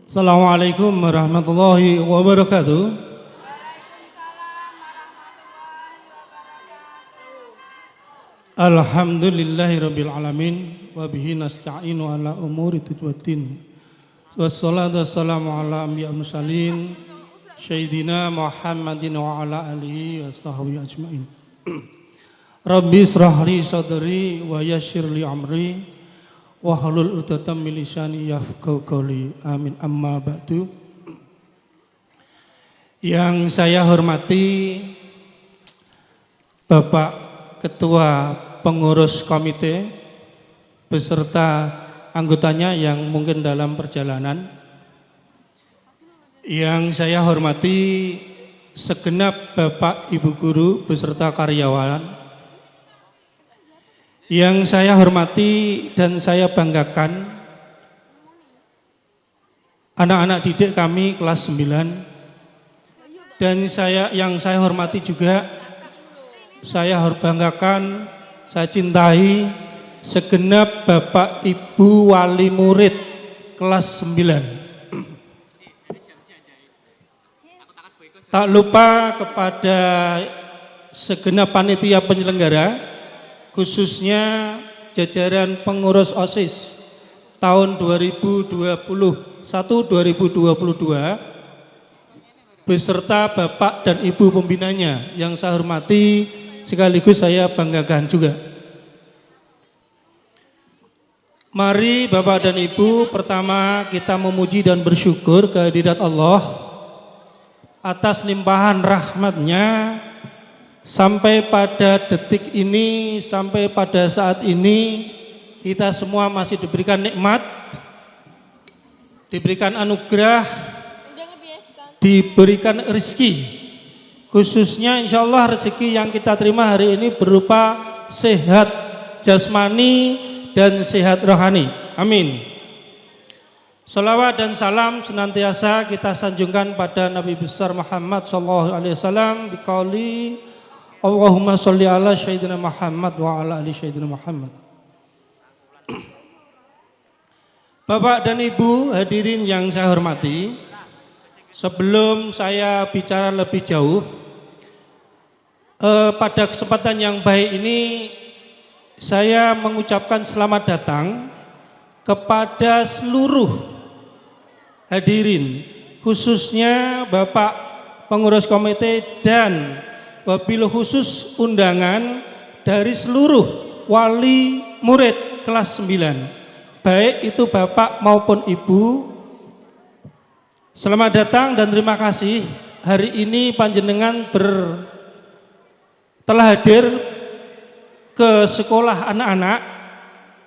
Assalamualaikum warahmatullahi wabarakatuh. Alhamdulillahirabbil alamin wa bihi nasta'inu ala umuri dunya. Wassalatu wassalamu ala anbiya mursalin sayyidina Muhammadin wa ala alihi wa sahbihi ajmain. Rabbi israh li sadri wa yassir li amri wahlul 'uqdatam min lisani yafqahu qawli. Amin. Amma ba'du. Yang saya hormati Bapak Ketua Pengurus Komite beserta anggotanya yang mungkin dalam perjalanan. Yang saya hormati segenap Bapak Ibu guru beserta karyawan. Yang saya hormati dan saya banggakan anak-anak didik kami kelas 9. Dan yang saya hormati juga, saya banggakan, saya cintai segenap Bapak Ibu wali murid kelas 9. Tak lupa kepada segenap panitia penyelenggara, khususnya jajaran pengurus OSIS tahun 2021-2022 beserta Bapak dan Ibu pembinanya yang saya hormati sekaligus saya banggakan juga. Mari Bapak dan Ibu, pertama kita memuji dan bersyukur kehadirat Allah atas limpahan rahmat-Nya. Sampai pada detik ini, sampai pada saat ini, kita semua masih diberikan nikmat, diberikan anugerah, diberikan rezeki. Khususnya insya Allah rezeki yang kita terima hari ini berupa sehat jasmani dan sehat rohani. Amin. Salawat dan salam senantiasa kita sanjungkan pada Nabi besar Muhammad SAW biqauli Allahumma sholli ala sayyidina Muhammad wa ala ali sayyidina Muhammad. Bapak dan Ibu hadirin yang saya hormati, sebelum saya bicara lebih jauh, pada kesempatan yang baik ini saya mengucapkan selamat datang kepada seluruh hadirin, khususnya Bapak Pengurus Komite dan wabil khusus undangan dari seluruh wali murid kelas 9, baik itu Bapak maupun Ibu. Selamat datang dan terima kasih. Hari ini panjenengan telah hadir ke sekolah anak-anak,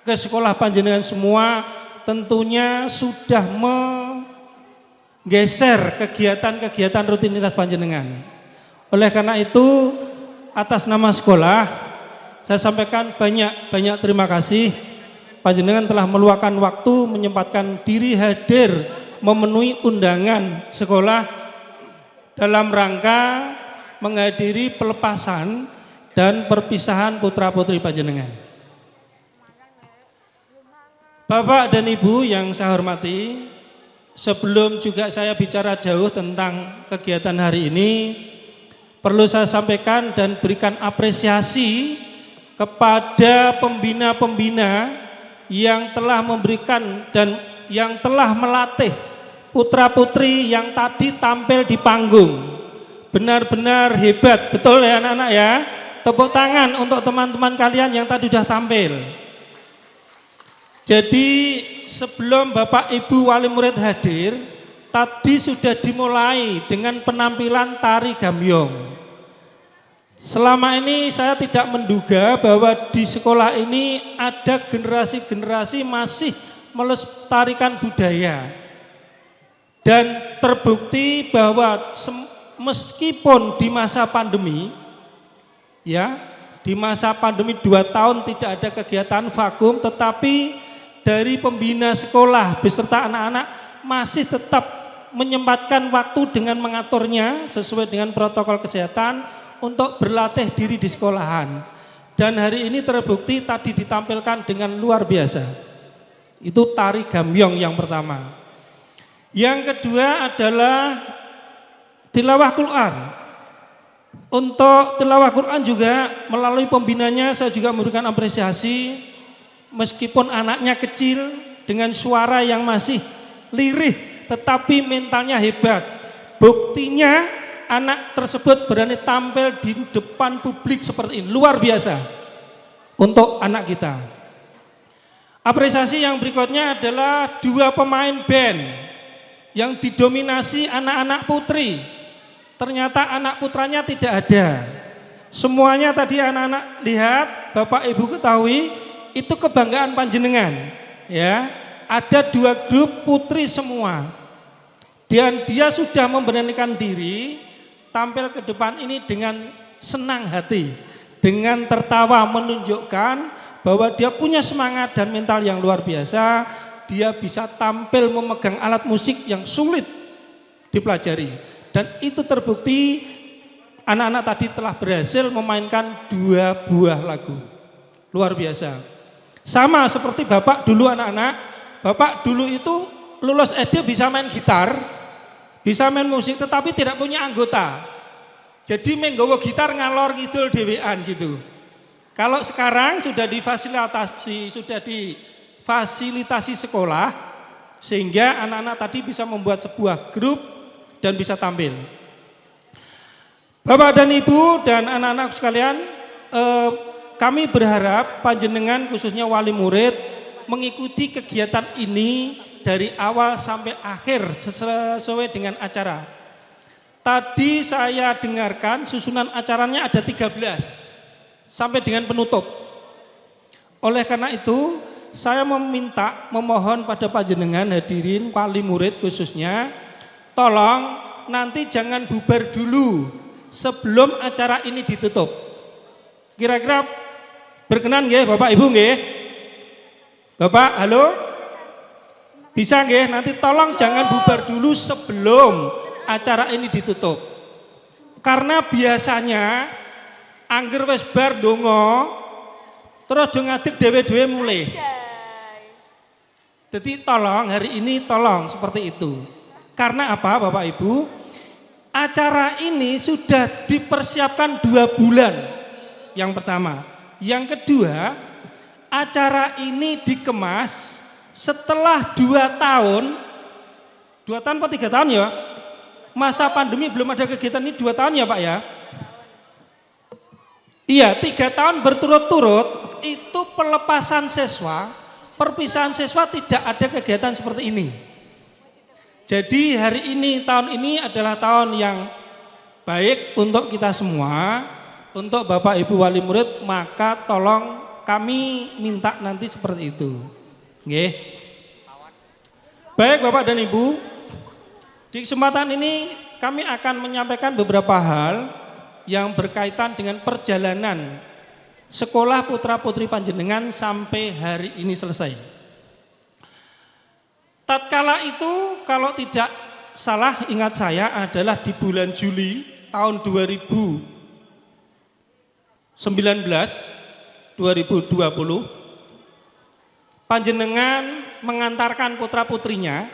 ke sekolah panjenengan semua, tentunya sudah menggeser kegiatan-kegiatan rutinitas panjenengan. Oleh karena itu, atas nama sekolah, saya sampaikan banyak terima kasih. Panjenengan telah meluangkan waktu, menyempatkan diri hadir, memenuhi undangan sekolah dalam rangka menghadiri pelepasan dan perpisahan putra-putri panjenengan. Bapak dan Ibu yang saya hormati, sebelum juga saya bicara jauh tentang kegiatan hari ini, perlu saya sampaikan dan berikan apresiasi kepada pembina-pembina yang telah memberikan dan yang telah melatih putra-putri yang tadi tampil di panggung. Benar-benar hebat, betul ya anak-anak ya? Tepuk tangan untuk teman-teman kalian yang tadi sudah tampil. Jadi sebelum Bapak Ibu wali murid hadir, tadi sudah dimulai dengan penampilan tari gambyong. Selama ini saya tidak menduga bahwa di sekolah ini ada generasi-generasi masih melestarikan budaya. Dan terbukti bahwa meskipun di masa pandemi, ya, di masa pandemi 2 tahun tidak ada kegiatan vakum, tetapi dari pembina sekolah beserta anak-anak masih tetap menyempatkan waktu dengan mengaturnya sesuai dengan protokol kesehatan untuk berlatih diri di sekolahan. Dan hari ini terbukti tadi ditampilkan dengan luar biasa. Itu tari gambyong yang pertama. Yang kedua adalah tilawah Quran. Untuk tilawah Quran juga melalui pembinanya saya juga memberikan apresiasi, meskipun anaknya kecil dengan suara yang masih lirih tetapi mentalnya hebat. Buktinya anak tersebut berani tampil di depan publik seperti ini, luar biasa untuk anak kita. Apresiasi yang berikutnya adalah dua pemain band yang didominasi anak-anak putri. Ternyata anak putranya tidak ada. Semuanya tadi anak-anak lihat, Bapak Ibu ketahui, itu kebanggaan panjenengan. Ya, ada dua grup putri semua. Dan dia sudah memberanikan diri tampil ke depan ini dengan senang hati, dengan tertawa menunjukkan bahwa dia punya semangat dan mental yang luar biasa. Dia bisa tampil memegang alat musik yang sulit dipelajari. Dan itu terbukti anak-anak tadi telah berhasil memainkan 2 buah lagu. Luar biasa. Sama seperti Bapak dulu anak-anak, Bapak dulu itu lulus SD bisa main gitar, bisa main musik tetapi tidak punya anggota. Jadi menggawa gitar ngalor ngidul dhewean gitu. Kalau sekarang sudah difasilitasi sekolah sehingga anak-anak tadi bisa membuat sebuah grup dan bisa tampil. Bapak dan Ibu dan anak-anak sekalian, kami berharap panjenengan khususnya wali murid mengikuti kegiatan ini dari awal sampai akhir sesuai dengan acara. Tadi saya dengarkan susunan acaranya ada 13 sampai dengan penutup. Oleh karena itu saya memohon pada panjenengan hadirin wali murid khususnya, tolong nanti jangan bubar dulu sebelum acara ini ditutup. Kira-kira berkenan nggih Bapak Ibu nggih? Bapak, halo? Bisa nggih? Nanti tolong jangan bubar dulu sebelum acara ini ditutup. Karena biasanya angger wis bar donga terus do ngadeg dhewe-dhewe mulai. Jadi tolong hari ini tolong seperti itu. Karena apa Bapak Ibu? Acara ini sudah dipersiapkan 2 bulan. Yang pertama. Yang kedua, acara ini dikemas setelah 2 tahun. 2 tahun atau 3 tahun ya? Masa pandemi belum ada kegiatan ini 2 tahun ya Pak ya? Iya, 3 tahun berturut-turut itu pelepasan siswa, perpisahan siswa tidak ada kegiatan seperti ini. Jadi hari ini, tahun ini adalah tahun yang baik untuk kita semua, untuk Bapak Ibu wali murid, maka tolong kami minta nanti seperti itu. Nggih. Baik Bapak dan Ibu, di kesempatan ini kami akan menyampaikan beberapa hal yang berkaitan dengan perjalanan sekolah putra-putri panjenengan sampai hari ini selesai. Tatkala itu kalau tidak salah ingat saya adalah di bulan Juli tahun 2019 2020 panjenengan mengantarkan putra-putrinya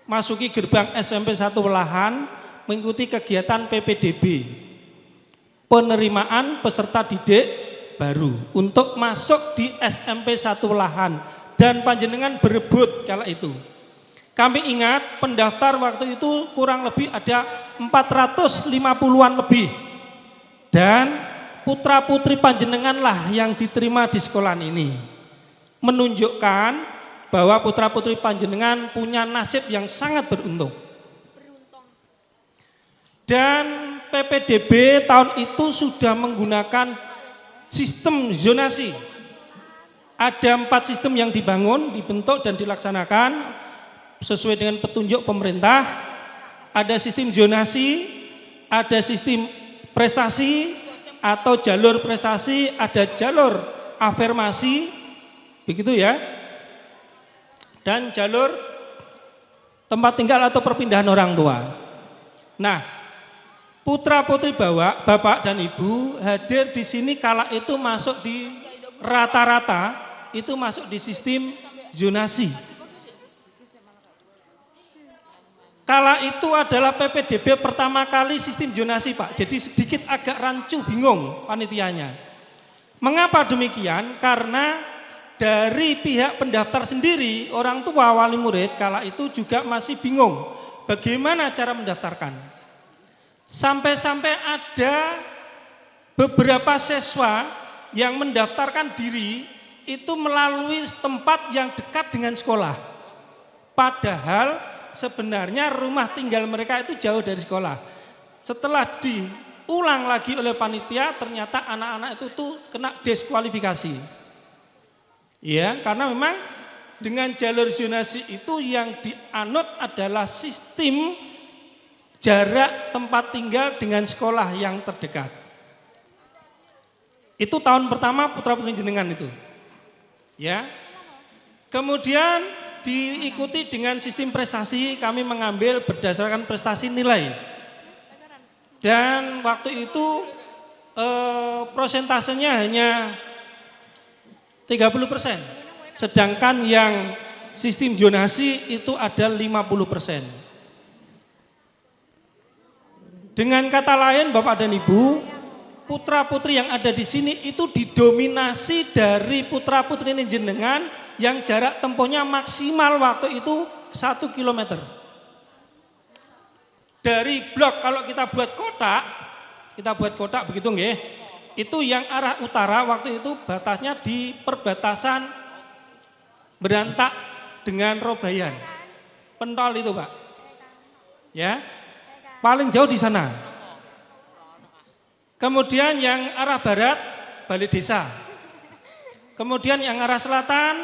masuki gerbang SMP 1 Welahan mengikuti kegiatan PPDB, penerimaan peserta didik baru untuk masuk di SMP 1 Welahan, dan panjenengan berebut kala itu. Kami ingat pendaftar waktu itu kurang lebih ada 450-an lebih, dan putra-putri panjenengan lah yang diterima di sekolah ini, menunjukkan bahwa putra-putri panjenengan punya nasib yang sangat beruntung. Dan PPDB tahun itu sudah menggunakan sistem zonasi. Ada 4 sistem yang dibangun, dibentuk dan dilaksanakan sesuai dengan petunjuk pemerintah. Ada sistem zonasi, ada sistem prestasi atau jalur prestasi, ada jalur afirmasi, begitu ya. Dan jalur tempat tinggal atau perpindahan orang tua. Nah, putra-putri Bapak dan Ibu hadir di sini kala itu masuk di rata-rata itu masuk di sistem zonasi. kala itu adalah PPDB pertama kali sistem zonasi Pak. Jadi sedikit agak rancu, bingung panitianya. Mengapa demikian? Karena dari pihak pendaftar sendiri, orang tua wali murid kala itu juga masih bingung bagaimana cara mendaftarkan. Sampai-sampai ada beberapa siswa yang mendaftarkan diri itu melalui tempat yang dekat dengan sekolah. Padahal sebenarnya rumah tinggal mereka itu jauh dari sekolah. Setelah diulang lagi oleh panitia, ternyata anak-anak itu tuh kena diskualifikasi. Ya, karena memang dengan jalur zonasi itu yang dianut adalah sistem jarak tempat tinggal dengan sekolah yang terdekat. Itu tahun pertama putra-putri jenengan itu. Ya. Kemudian diikuti dengan sistem prestasi, kami mengambil berdasarkan prestasi nilai. Dan waktu itu prosentasenya hanya 30%. Sedangkan yang sistem zonasi itu ada 50%. Dengan kata lain Bapak dan Ibu, putra-putri yang ada di sini itu didominasi dari putra-putri jenengan yang jarak tempuhnya maksimal waktu itu 1 km. Dari blok kalau kita buat kotak begitu nggih. Itu yang arah utara waktu itu batasnya di perbatasan Berantak dengan Robayan. Pentol itu, Pak. Ya. Paling jauh di sana. Kemudian yang arah barat, Balai Desa. Kemudian yang arah selatan,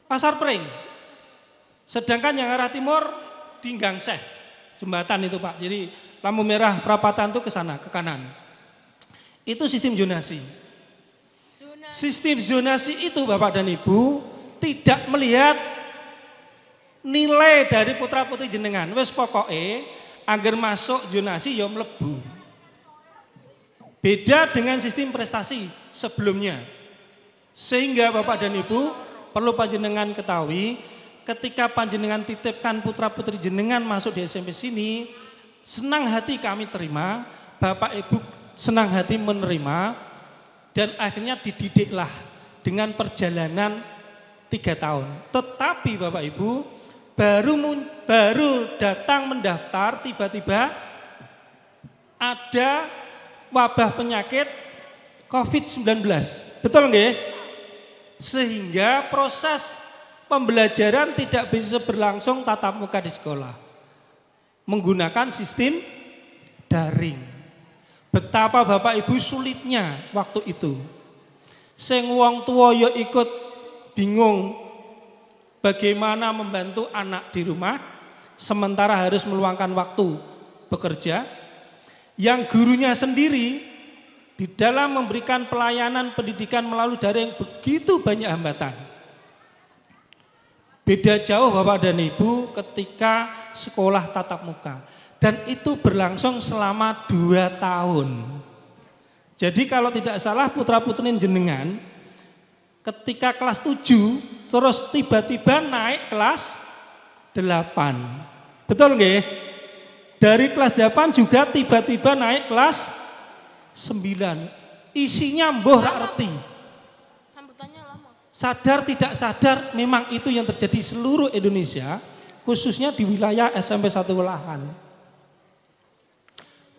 Pasar Pring. Sedangkan yang arah timur, Dinggangseh. Jembatan itu Pak. Jadi lampu merah perapatan itu ke sana, ke kanan. Itu sistem zonasi. Sistem zonasi itu Bapak dan Ibu tidak melihat nilai dari putra-putri jenengan. Wes pokoknya agar masuk zonasi ya mlebu. Beda dengan sistem prestasi sebelumnya. Sehingga Bapak dan Ibu perlu panjenengan ketahui, ketika panjenengan titipkan putra-putri jenengan masuk di SMP sini, senang hati kami terima, Bapak Ibu senang hati menerima, dan akhirnya dididiklah dengan perjalanan 3 tahun. Tetapi Bapak Ibu baru datang mendaftar, tiba-tiba ada wabah penyakit COVID-19. Betul nggih? Sehingga proses pembelajaran tidak bisa berlangsung tatap muka di sekolah. Menggunakan sistem daring. Betapa Bapak Ibu sulitnya waktu itu. Sing wong tua ya ikut bingung bagaimana membantu anak di rumah, sementara harus meluangkan waktu bekerja. Yang gurunya sendiri di dalam memberikan pelayanan pendidikan melalui daring begitu banyak hambatan. Beda jauh Bapak dan Ibu ketika sekolah tatap muka. Dan itu berlangsung selama 2 tahun. Jadi kalau tidak salah putra-putri jenengan ketika kelas 7 terus tiba-tiba naik kelas 8. Betul nggih? Dari kelas 8 juga tiba-tiba naik kelas 9. Isinya mbuh rak reti. Sambutannya lama. Sadar tidak sadar memang itu yang terjadi seluruh Indonesia, khususnya di wilayah SMP 1 Welahan.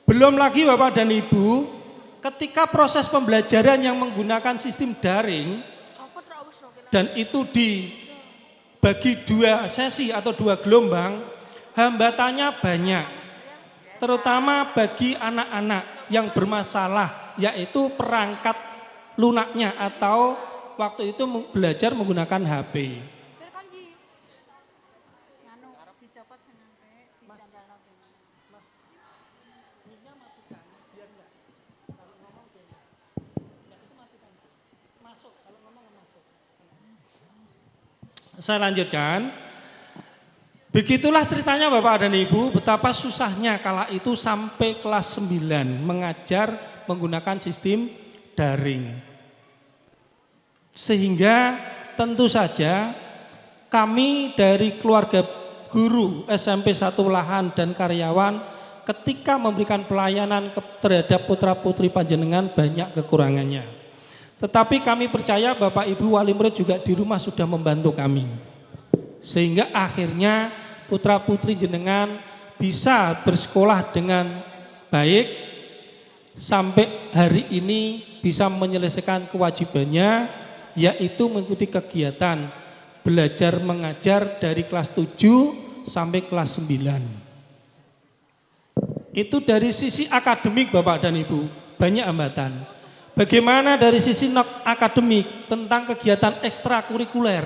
Belum lagi Bapak dan Ibu, ketika proses pembelajaran yang menggunakan sistem daring dan itu dibagi 2 sesi atau 2 gelombang, hambatannya banyak. Terutama bagi anak-anak yang bermasalah, yaitu perangkat lunaknya atau waktu itu belajar menggunakan HP. Saya lanjutkan. Begitulah ceritanya Bapak dan Ibu, betapa susahnya kala itu sampai kelas 9 mengajar menggunakan sistem daring. Sehingga tentu saja kami dari keluarga guru SMP 1 Welahan dan karyawan ketika memberikan pelayanan terhadap putra-putri panjenengan banyak kekurangannya. Tetapi kami percaya Bapak Ibu wali murid juga di rumah sudah membantu kami. Sehingga akhirnya putra-putri jenengan bisa bersekolah dengan baik sampai hari ini bisa menyelesaikan kewajibannya, yaitu mengikuti kegiatan belajar mengajar dari kelas 7 sampai kelas 9. Itu dari sisi akademik Bapak dan Ibu, banyak hambatan. Bagaimana dari sisi akademik tentang kegiatan ekstrakurikuler,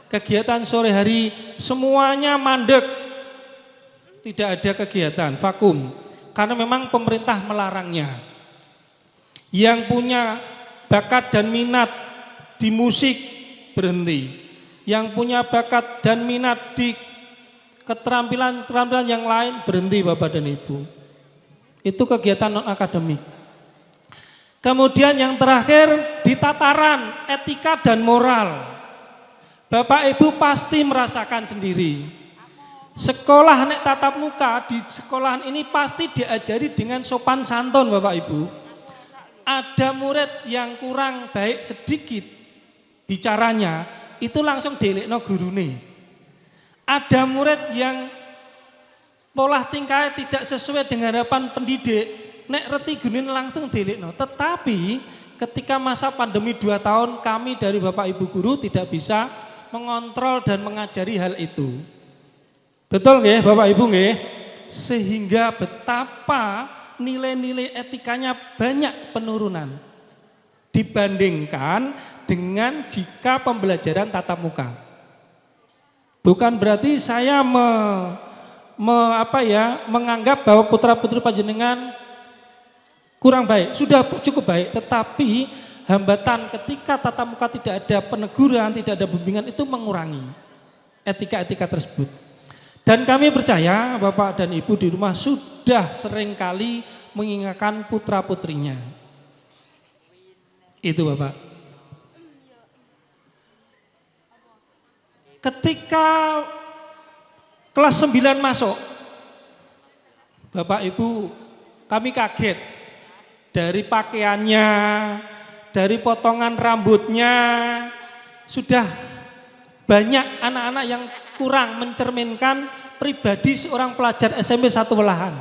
kegiatan sore hari semuanya mandek. Tidak ada kegiatan, vakum. Karena memang pemerintah melarangnya. Yang punya bakat dan minat di musik berhenti. Yang punya bakat dan minat di keterampilan yang lain berhenti Bapak dan Ibu. Itu kegiatan non akademik. Kemudian yang terakhir di tataran etika dan moral. Bapak Ibu pasti merasakan sendiri. Sekolah nek tatap muka di sekolahan ini pasti diajari dengan sopan santun Bapak Ibu. Ada murid yang kurang baik sedikit bicaranya, itu langsung dilekno gurune. Ada murid yang pola tingkahnya tidak sesuai dengan harapan pendidik, nek reti gunin langsung dilekno. Tetapi ketika masa pandemi 2 tahun kami dari Bapak Ibu guru tidak bisa mengontrol dan mengajari hal itu. Betul nggih Bapak Ibu nggih? Sehingga betapa nilai-nilai etikanya banyak penurunan dibandingkan dengan jika pembelajaran tatap muka. Bukan berarti saya menganggap bahwa putra-putri panjenengan kurang baik, sudah cukup baik, tetapi hambatan ketika tatap muka tidak ada peneguran, tidak ada bimbingan itu mengurangi etika-etika tersebut. Dan kami percaya Bapak dan Ibu di rumah sudah seringkali mengingatkan putra-putrinya. Itu Bapak. Ketika kelas 9 masuk, Bapak Ibu kami kaget dari pakaiannya, dari potongan rambutnya, sudah banyak anak-anak yang kurang mencerminkan pribadi seorang pelajar SMP 1 Welahan.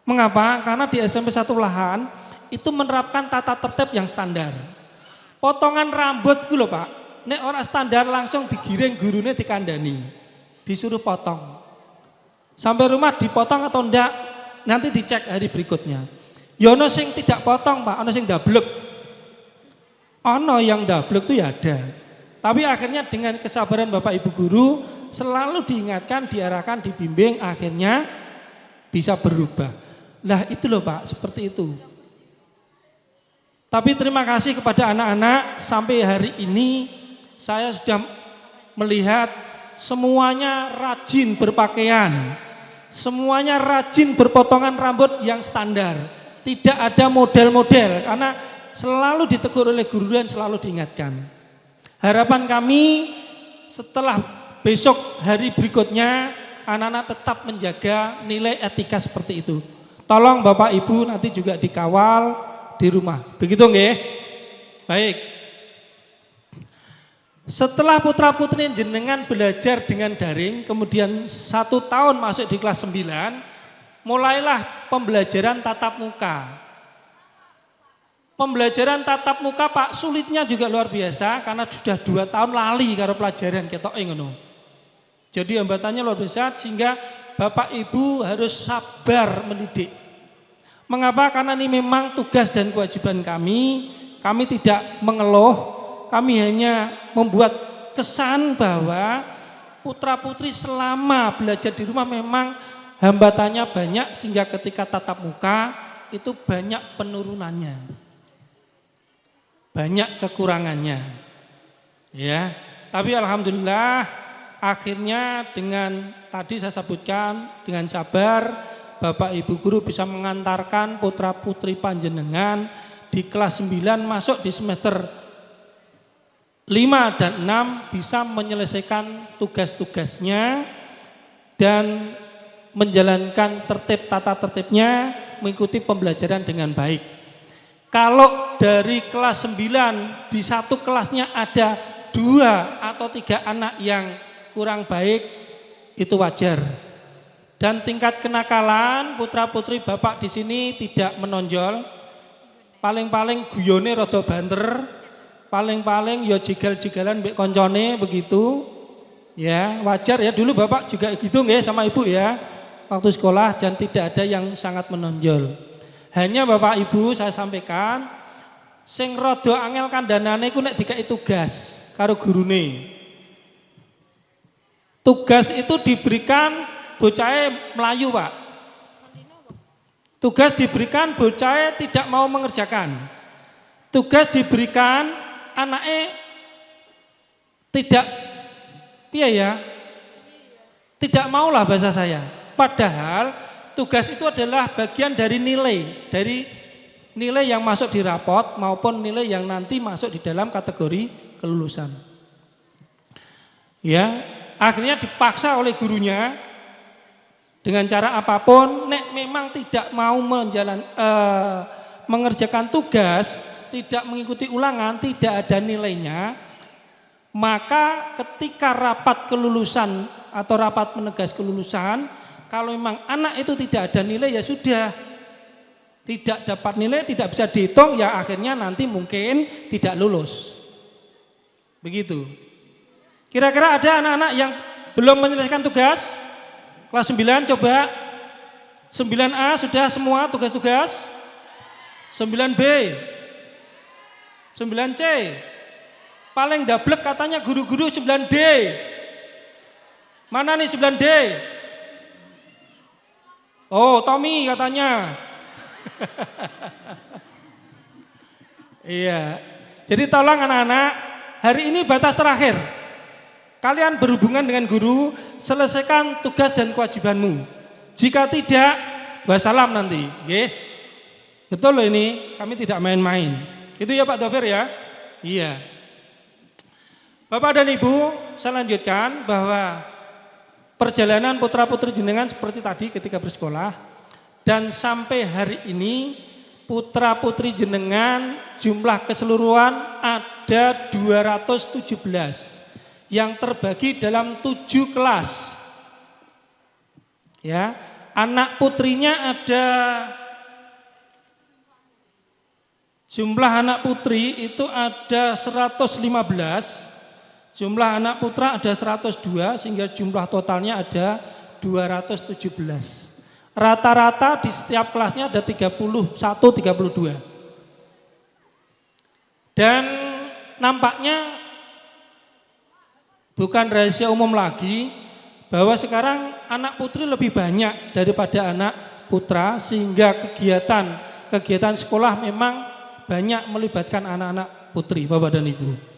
Mengapa? Karena di SMP 1 Welahan itu menerapkan tata tertib yang standar. Potongan rambut itu loh Pak, nek orang standar langsung digiring gurunya dikandani, disuruh potong. Sampai rumah dipotong atau enggak, nanti dicek hari berikutnya. Yono sing tidak potong Pak, ono sing dablek. Ono yang dablek itu ya ada. Tapi akhirnya dengan kesabaran Bapak Ibu guru selalu diingatkan, diarahkan, dibimbing, akhirnya bisa berubah. Nah itu loh Pak, seperti itu. Tapi terima kasih kepada anak-anak, sampai hari ini saya sudah melihat semuanya rajin berpakaian, semuanya rajin berpotongan rambut yang standar. Tidak ada model-model karena selalu ditegur oleh guru dan selalu diingatkan. Harapan kami setelah besok hari berikutnya anak-anak tetap menjaga nilai etika seperti itu. Tolong Bapak Ibu nanti juga dikawal di rumah. Begitu nggih? Baik. Setelah putra-putri jenengan belajar dengan daring, kemudian 1 tahun masuk di kelas 9, mulailah pembelajaran tatap muka. Pembelajaran tatap muka Pak sulitnya juga luar biasa karena sudah 2 tahun lali karo pelajaran ketoke ngono. Jadi hambatannya luar biasa sehingga Bapak Ibu harus sabar mendidik. Mengapa? Karena ini memang tugas dan kewajiban kami. Kami tidak mengeluh, kami hanya membuat kesan bahwa putra-putri selama belajar di rumah memang hambatannya banyak sehingga ketika tatap muka itu banyak penurunannya. Banyak kekurangannya. Ya, tapi alhamdulillah akhirnya dengan tadi saya sebutkan dengan sabar Bapak Ibu guru bisa mengantarkan putra-putri panjenengan di kelas 9 masuk di semester 5 dan 6 bisa menyelesaikan tugas-tugasnya dan menjalankan tertib tata tertibnya, mengikuti pembelajaran dengan baik. Kalau dari kelas 9 di satu kelasnya ada 2 atau 3 anak yang kurang baik, itu wajar. Dan tingkat kenakalan putra-putri Bapak di sini tidak menonjol. Paling-paling guyone rada banter, paling-paling ya jigal-jigalan mbek koncone begitu. Ya, wajar ya, dulu Bapak juga gitu nggih sama Ibu ya. Waktu sekolah dan tidak ada yang sangat menonjol. Hanya Bapak Ibu saya sampaikan sing rada angel kandhanane iku nek dikai tugas karo gurune. Tugas itu diberikan bocahe melayu, Pak. Tugas diberikan bocahe tidak mau mengerjakan. Tugas diberikan anake tidak piye ya? Tidak maulah bahasa saya. Padahal tugas itu adalah bagian dari nilai yang masuk di rapot maupun nilai yang nanti masuk di dalam kategori kelulusan. Ya, akhirnya dipaksa oleh gurunya dengan cara apapun, nek memang tidak mau mengerjakan tugas, tidak mengikuti ulangan, tidak ada nilainya, maka ketika rapat kelulusan atau rapat penegas kelulusan, kalau memang anak itu tidak ada nilai ya sudah, tidak dapat nilai, tidak bisa dihitung, ya akhirnya nanti mungkin tidak lulus. Begitu. Kira-kira ada anak-anak yang belum menyelesaikan tugas? Kelas 9 coba. 9A sudah semua tugas-tugas? 9B? 9C? Paling dablek katanya guru-guru 9D. Mana nih 9D? Oh, Tommy katanya. Iya. Jadi tolong anak-anak, hari ini batas terakhir. Kalian berhubungan dengan guru, selesaikan tugas dan kewajibanmu. Jika tidak, wassalam nanti. Oke? Betul loh ini, kami tidak main-main. Itu ya Pak Dovir ya? Iya. Bapak dan Ibu, saya lanjutkan bahwa perjalanan putra-putri jenengan seperti tadi ketika bersekolah, dan sampai hari ini putra-putri jenengan jumlah keseluruhan ada 217 yang terbagi dalam 7 kelas. Ya, anak putrinya ada, jumlah anak putri itu ada 115, jumlah anak putra ada 102, sehingga jumlah totalnya ada 217. Rata-rata di setiap kelasnya ada 31, 32. Dan nampaknya bukan rahasia umum lagi bahwa sekarang anak putri lebih banyak daripada anak putra, sehingga kegiatan sekolah memang banyak melibatkan anak-anak putri, Bapak dan Ibu.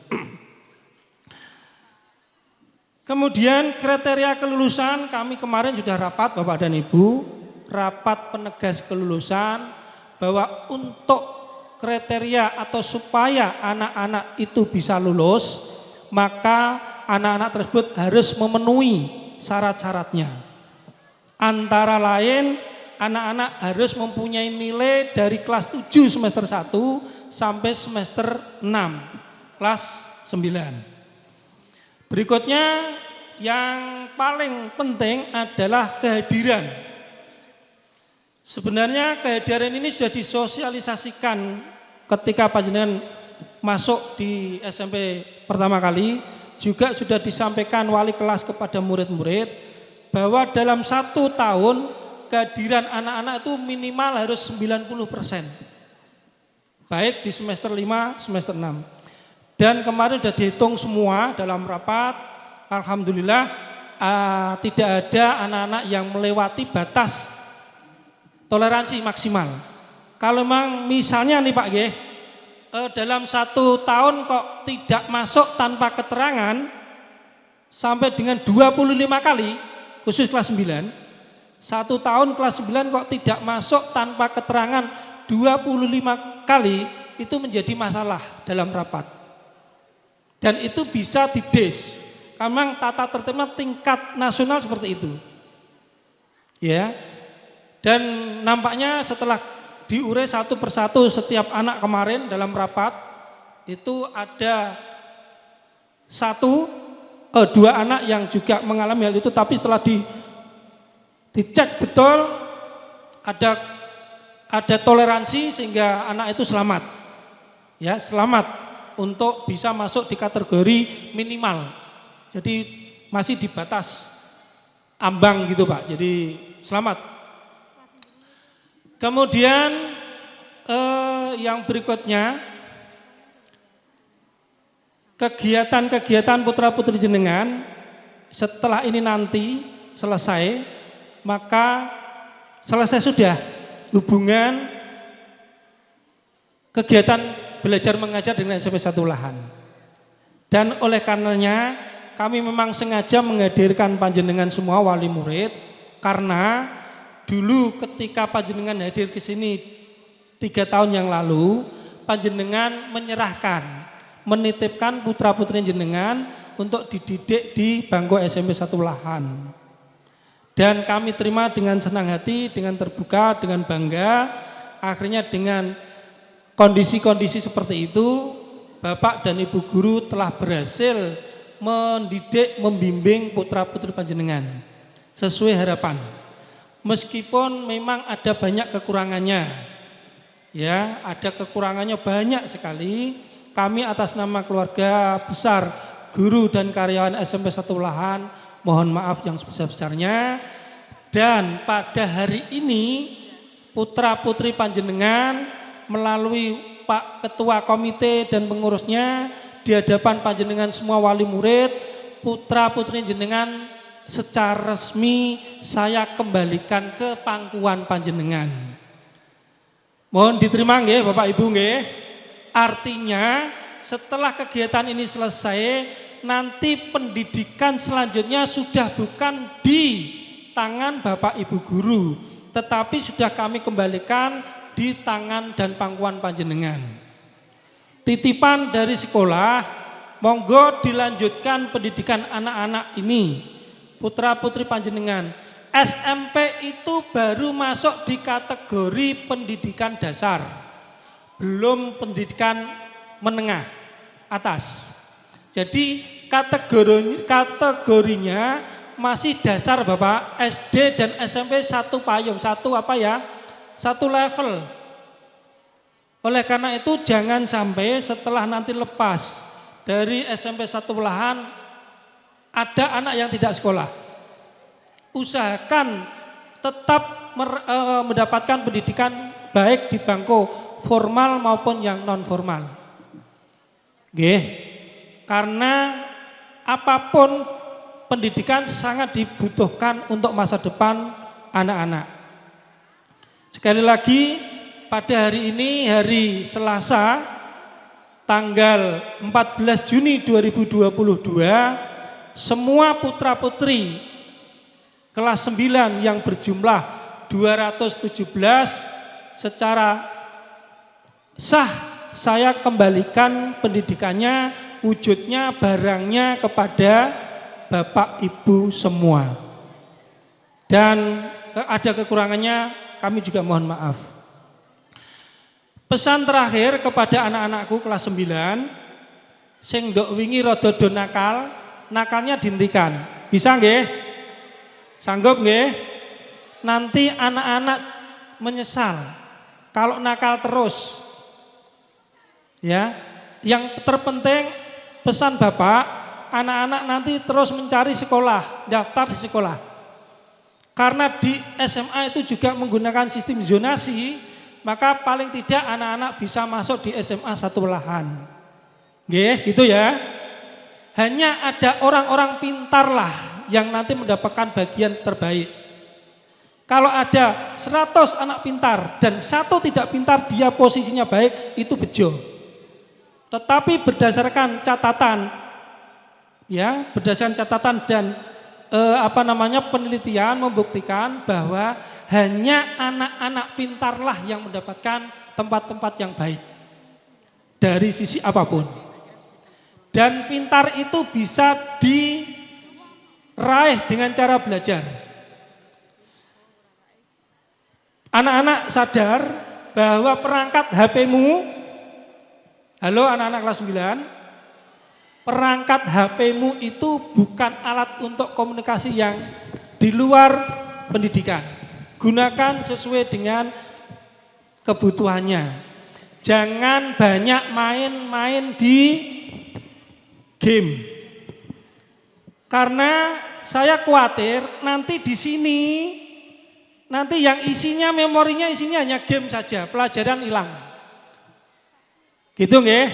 Kemudian kriteria kelulusan kami kemarin sudah rapat Bapak dan Ibu, rapat penegas kelulusan, bahwa untuk kriteria atau supaya anak-anak itu bisa lulus, maka anak-anak tersebut harus memenuhi syarat-syaratnya. Antara lain, anak-anak harus mempunyai nilai dari kelas 7 semester 1 sampai semester 6, kelas 9. Berikutnya yang paling penting adalah kehadiran. Sebenarnya kehadiran ini sudah disosialisasikan ketika panjenengan masuk di SMP pertama kali, juga sudah disampaikan wali kelas kepada murid-murid bahwa dalam 1 tahun kehadiran anak-anak itu minimal harus 90%. Baik di semester 5, semester 6. Dan kemarin sudah dihitung semua dalam rapat, alhamdulillah tidak ada anak-anak yang melewati batas toleransi maksimal. Kalau memang misalnya nih Pak G, dalam 1 tahun kok tidak masuk tanpa keterangan sampai dengan 25 kali, khusus kelas 9, 1 tahun kelas 9 kok tidak masuk tanpa keterangan 25 kali, itu menjadi masalah dalam rapat. Dan itu bisa dides. Memang tata tertibnya tingkat nasional seperti itu. Ya. Dan nampaknya setelah diurai satu persatu setiap anak kemarin dalam rapat, itu ada dua anak yang juga mengalami hal itu, tapi setelah dicek betul ada toleransi sehingga anak itu selamat. Ya, selamat untuk bisa masuk di kategori minimal. Jadi masih di batas ambang gitu Pak. Jadi selamat. Kemudian yang berikutnya, kegiatan-kegiatan putra-putri jenengan setelah ini nanti selesai, maka selesai sudah hubungan kegiatan belajar mengajar dengan SMP 1 Lahan. Dan oleh karenanya kami memang sengaja menghadirkan panjenengan semua wali murid, karena dulu ketika panjenengan hadir ke sini 3 tahun yang lalu, panjenengan menitipkan putra-putri jenengan untuk dididik di bangku SMP 1 Lahan. Dan kami terima dengan senang hati, dengan terbuka, dengan bangga. Akhirnya dengan kondisi-kondisi seperti itu, Bapak dan Ibu guru telah berhasil mendidik, membimbing putra-putri panjenengan sesuai harapan. Meskipun memang ada banyak kekurangannya. Ya, ada kekurangannya banyak sekali. Kami atas nama keluarga besar guru dan karyawan SMP 1 Lahan mohon maaf yang sebesar-besarnya. Dan pada hari ini putra-putri panjenengan melalui Pak Ketua Komite dan pengurusnya di hadapan panjenengan semua wali murid, putra-putri jenengan secara resmi saya kembalikan ke pangkuan panjenengan. Mohon diterima nggih Bapak Ibu nggih. Artinya setelah kegiatan ini selesai, nanti pendidikan selanjutnya sudah bukan di tangan Bapak Ibu guru, tetapi sudah kami kembalikan di tangan dan pangkuan panjenengan. Titipan dari sekolah, monggo dilanjutkan pendidikan anak-anak ini, putra-putri panjenengan. SMP itu baru masuk di kategori pendidikan dasar, belum pendidikan menengah atas. Jadi kategorinya masih dasar Bapak, SD dan SMP satu payung, satu level. Oleh karena itu jangan sampai setelah nanti lepas dari SMP 1 Lahan ada anak yang tidak sekolah. Usahakan tetap mendapatkan pendidikan baik di bangku formal maupun yang non formal. Nggih. Karena apapun pendidikan sangat dibutuhkan untuk masa depan anak-anak. Sekali lagi pada hari ini, hari Selasa tanggal 14 Juni 2022, semua putra-putri kelas 9 yang berjumlah 217 secara sah saya kembalikan pendidikannya, wujudnya, barangnya kepada Bapak Ibu semua. Dan ada kekurangannya, kami juga mohon maaf. Pesan terakhir kepada anak-anakku kelas 9, sing ndok wingi rada do nakal, nakalnya dihentikan. Bisa nggih? Sanggup nggih? Nanti anak-anak menyesal kalau nakal terus. Ya. Yang terpenting pesan Bapak, anak-anak nanti terus mencari sekolah, daftar di sekolah. Karena di SMA itu juga menggunakan sistem zonasi, maka paling tidak anak-anak bisa masuk di SMA 1 Lahan. Nggih, gitu ya. Hanya ada orang-orang pintar lah yang nanti mendapatkan bagian terbaik. Kalau ada 100 anak pintar dan 1 tidak pintar, dia posisinya baik, itu bejo. Tetapi berdasarkan catatan, ya, berdasarkan catatan dan penelitian membuktikan bahwa hanya anak-anak pintarlah yang mendapatkan tempat-tempat yang baik dari sisi apapun. Dan pintar itu bisa diraih dengan cara belajar. Anak-anak sadar bahwa perangkat HP-mu, halo anak-anak kelas 9, perangkat HP-mu itu bukan alat untuk komunikasi yang di luar pendidikan. Gunakan sesuai dengan kebutuhannya. Jangan banyak main-main di game. Karena saya khawatir nanti di sini nanti yang isinya memorinya isinya hanya game saja, pelajaran hilang. Gitu nggih?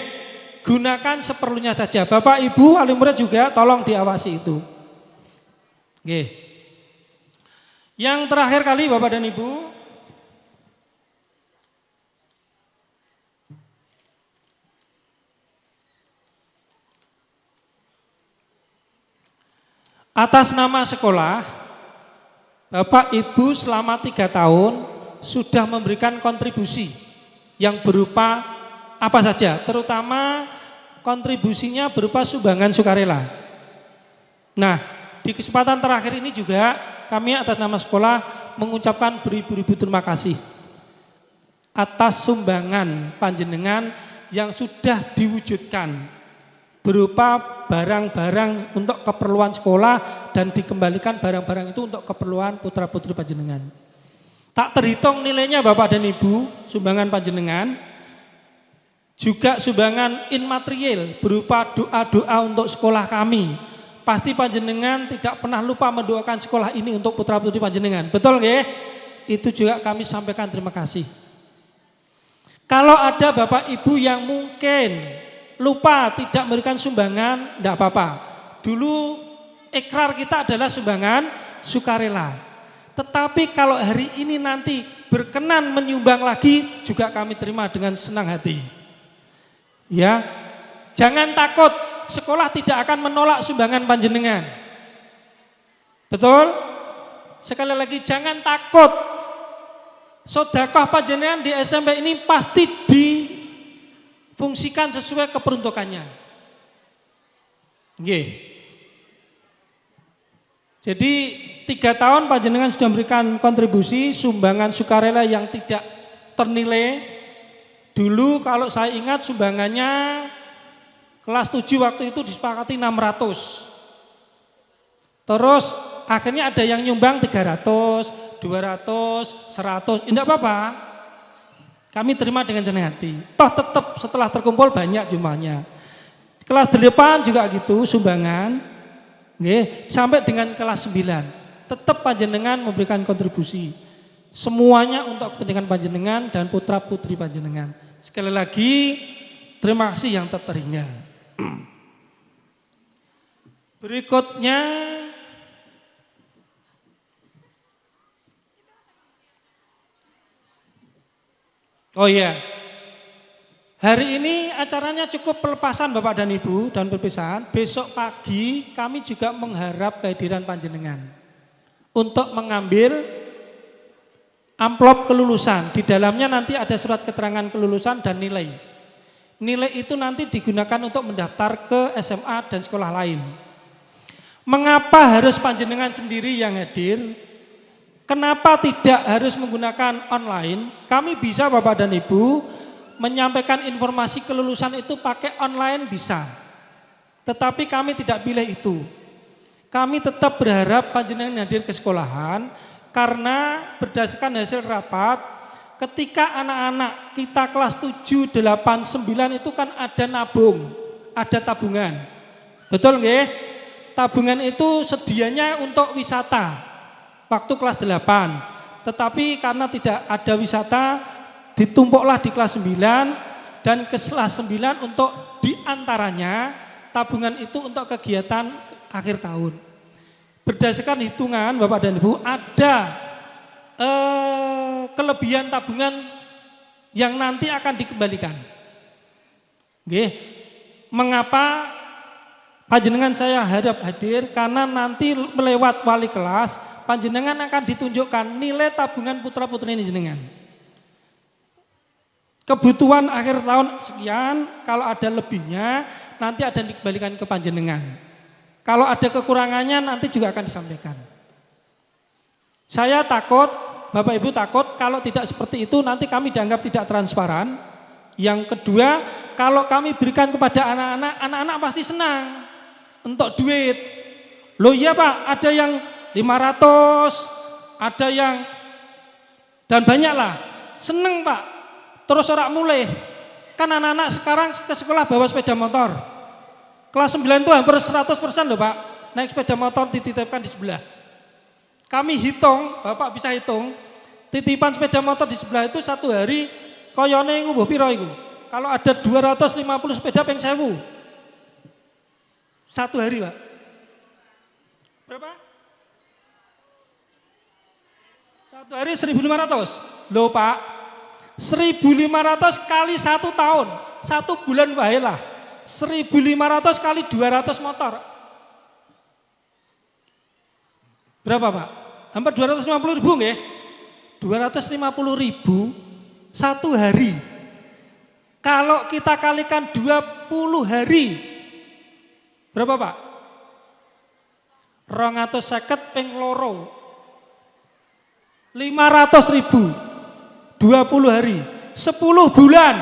Gunakan seperlunya saja. Bapak Ibu wali murid juga tolong diawasi itu. Nggih. Yang terakhir kali Bapak dan Ibu, atas nama sekolah, Bapak Ibu selama 3 tahun sudah memberikan kontribusi yang berupa apa saja, terutama kontribusinya berupa sumbangan sukarela. Nah, di kesempatan terakhir ini juga kami atas nama sekolah mengucapkan beribu-ribu terima kasih atas sumbangan panjenengan yang sudah diwujudkan berupa barang-barang untuk keperluan sekolah dan dikembalikan barang-barang itu untuk keperluan putra-putri panjenengan. Tak terhitung nilainya Bapak dan Ibu, sumbangan panjenengan, juga sumbangan immaterial berupa doa-doa untuk sekolah kami. Pasti panjenengan tidak pernah lupa mendoakan sekolah ini untuk putra-putri panjenengan. Betul nggih? Itu juga kami sampaikan terima kasih. Kalau ada Bapak Ibu yang mungkin lupa tidak memberikan sumbangan, tidak apa-apa. Dulu ikrar kita adalah sumbangan sukarela. Tetapi kalau hari ini nanti berkenan menyumbang lagi, juga kami terima dengan senang hati. Ya, jangan takut, sekolah tidak akan menolak sumbangan panjenengan. Betul? Sekali lagi jangan takut. Sedekah panjenengan di SMP ini pasti difungsikan sesuai keperuntukannya. Nggih. Jadi 3 tahun panjenengan sudah memberikan kontribusi sumbangan sukarela yang tidak ternilai. Dulu kalau saya ingat sumbangannya kelas 7 waktu itu disepakati 600. Terus akhirnya ada yang nyumbang 300, 200, 100. Tidak apa-apa. Kami terima dengan senang hati. Toh tetap setelah terkumpul banyak jumlahnya. Kelas 8 juga gitu sumbangan. Nggih, sampai dengan kelas 9. Tetap panjenengan memberikan kontribusi. Semuanya untuk kepentingan panjenengan dan putra-putri panjenengan. Sekali lagi terima kasih yang tak terhingga. Berikutnya oh iya, hari ini acaranya cukup pelepasan Bapak dan Ibu dan perpisahan. Besok pagi kami juga mengharap kehadiran panjenengan untuk mengambil amplop kelulusan. Di dalamnya nanti ada surat keterangan kelulusan dan nilai. Nilai itu nanti digunakan untuk mendaftar ke SMA dan sekolah lain. Mengapa harus panjenengan sendiri yang hadir? Kenapa tidak harus menggunakan online? Kami bisa Bapak dan Ibu menyampaikan informasi kelulusan itu pakai online bisa. Tetapi kami tidak pilih itu. Kami tetap berharap panjenengan hadir ke sekolahan karena berdasarkan hasil rapat ketika anak-anak kita kelas 7, 8, 9 itu kan ada nabung, ada tabungan. Betul nggih? Tabungan itu sedianya untuk wisata waktu kelas 8. Tetapi karena tidak ada wisata ditumpuklah di kelas 9 dan ke kelas 9 untuk diantaranya tabungan itu untuk kegiatan akhir tahun. Berdasarkan hitungan Bapak dan Ibu ada kelebihan tabungan yang nanti akan dikembalikan. Nggih. Mengapa panjenengan saya harap hadir? Karena nanti melewat wali kelas panjenengan akan ditunjukkan nilai tabungan putra-putri jenengan. Kebutuhan akhir tahun sekian, kalau ada lebihnya nanti ada dikembalikan ke panjenengan. Kalau ada kekurangannya nanti juga akan disampaikan. Saya takut Bapak Ibu takut kalau tidak seperti itu nanti kami dianggap tidak transparan. Yang kedua, kalau kami berikan kepada anak-anak, anak-anak pasti senang untuk duit. Loh iya Pak, ada yang 500, ada yang dan banyak lah. Seneng Pak, terus orang mulai. Kan anak-anak sekarang ke sekolah bawa sepeda motor. Kelas 9 itu hampir 100% loh Pak, naik sepeda motor dititipkan di sebelah. Kami hitung, Bapak bisa hitung, titipan sepeda motor di sebelah itu satu hari, koyone ngubuh piro iku. Kalau ada 250 sepeda peng 1000. Satu hari Pak. Berapa? Satu hari 1.500. Loh Pak, 1.500 kali 1 tahun, 1 bulan wae lah. 1.500 kali 200 motor. Berapa Pak? Hampir 250 ribu nggih? 250 ribu satu hari. Kalau kita kalikan 20 hari, berapa Pak? 250 ping loro. 500 ribu. 20 hari. 10 bulan.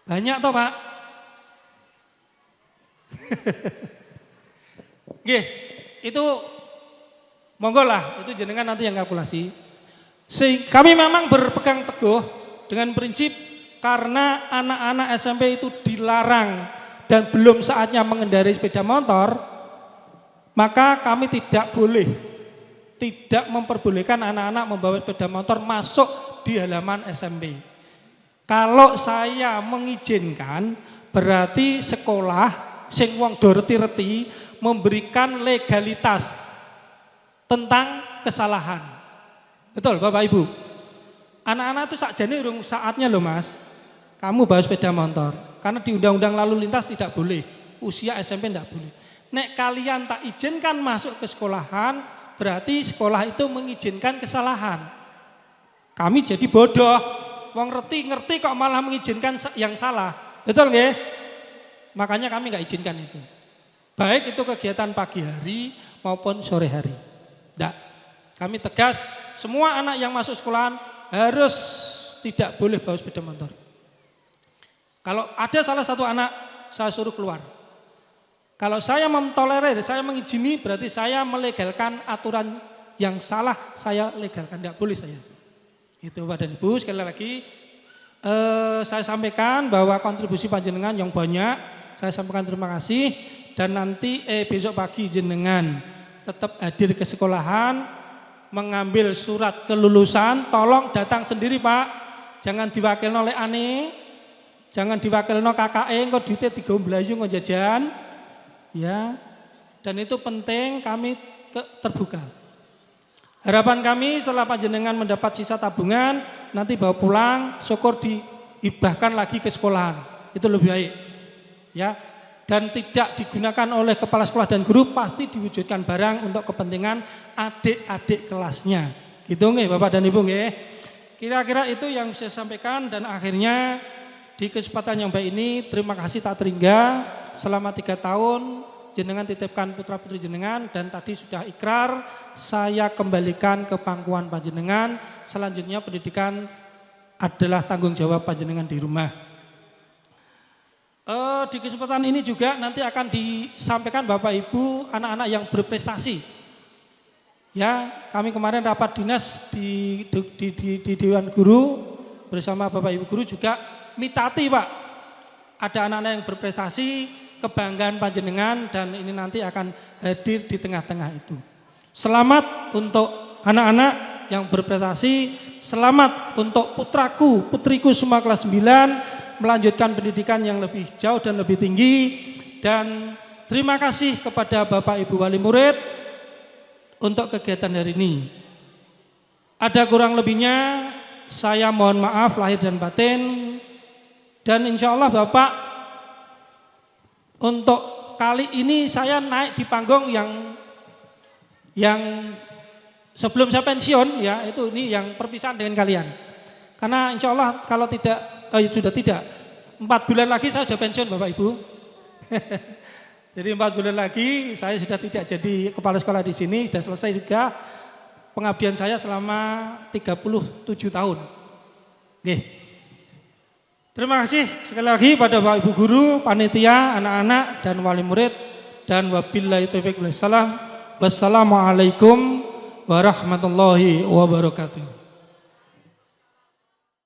Banyak toh Pak? Nggih, itu monggo lah, itu jenengan nanti yang kalkulasi. Kami memang berpegang teguh dengan prinsip karena anak-anak SMP itu dilarang dan belum saatnya mengendarai sepeda motor, maka kami tidak memperbolehkan anak-anak membawa sepeda motor masuk di halaman SMP. Kalau saya mengizinkan, berarti sekolah sing wong do reti-reti memberikan legalitas tentang kesalahan. Betul Bapak Ibu? Anak-anak itu sakjane urung saatnya loh Mas. Kamu bawa sepeda motor. Karena di Undang-Undang Lalu Lintas tidak boleh. Usia SMP tidak boleh. Nek kalian tak izinkan masuk ke sekolahan, berarti sekolah itu mengizinkan kesalahan. Kami jadi bodoh. Wong ngerti kok malah mengizinkan yang salah. Betul nggih? Makanya kami nggak izinkan itu. Baik itu kegiatan pagi hari maupun sore hari. Nggak. Kami tegas semua anak yang masuk sekolahan harus tidak boleh bawa sepeda motor. Kalau ada salah satu anak saya suruh keluar. Kalau saya mentolerir, saya mengizini berarti saya melegalkan aturan yang salah, saya legalkan. Tidak boleh saya. Itu Bapak dan Ibu, sekali lagi saya sampaikan bahwa kontribusi panjenengan yang banyak, saya sampaikan terima kasih dan nanti besok pagi jenengan tetap hadir ke sekolahan, mengambil surat kelulusan, tolong datang sendiri Pak, jangan diwakilno oleh ane, jangan diwakilno KKE, kok duitnya digomblayu kok jajan, ya, dan itu penting kami terbuka. Harapan kami setelah panjenengan mendapat sisa tabungan, nanti bawa pulang, syukur dihibahkan lagi ke sekolahan. Itu lebih baik. Ya, dan tidak digunakan oleh kepala sekolah dan guru, pasti diwujudkan barang untuk kepentingan adik-adik kelasnya. Gitu nggih Bapak dan Ibu nggih. Kira-kira itu yang saya sampaikan dan akhirnya di kesempatan yang baik ini terima kasih tak terhingga selama 3 tahun jenengan titipkan putra-putri jenengan dan tadi sudah ikrar saya kembalikan ke pangkuan panjenengan. Selanjutnya pendidikan adalah tanggung jawab panjenengan di rumah. Di kesempatan ini juga nanti akan disampaikan Bapak Ibu anak-anak yang berprestasi. Ya, kami kemarin rapat dinas di Dewan Guru bersama Bapak Ibu Guru juga mitati Pak. Ada anak-anak yang berprestasi, kebanggaan panjenengan dan ini nanti akan hadir di tengah-tengah itu. Selamat untuk anak-anak yang berprestasi, selamat untuk putraku, putriku semua kelas 9 melanjutkan pendidikan yang lebih jauh dan lebih tinggi dan terima kasih kepada Bapak Ibu Wali Murid untuk kegiatan hari ini. Ada kurang lebihnya saya mohon maaf lahir dan batin dan insya Allah Bapak untuk kali ini saya naik di panggung yang sebelum saya pensiun ya itu ini yang perpisahan dengan kalian. Karena insya Allah kalau tidak sudah tidak 4 bulan lagi saya sudah pensiun Bapak Ibu. Jadi 4 bulan lagi saya sudah tidak jadi kepala sekolah di sini sudah selesai juga. pengabdian saya selama 37 tahun. Nggih. Terima kasih sekali lagi pada Bapak Ibu guru, panitia, anak-anak dan wali murid, dan wabillahi taufiq wal hidayah. Wassalamualaikum warahmatullahi wabarakatuh.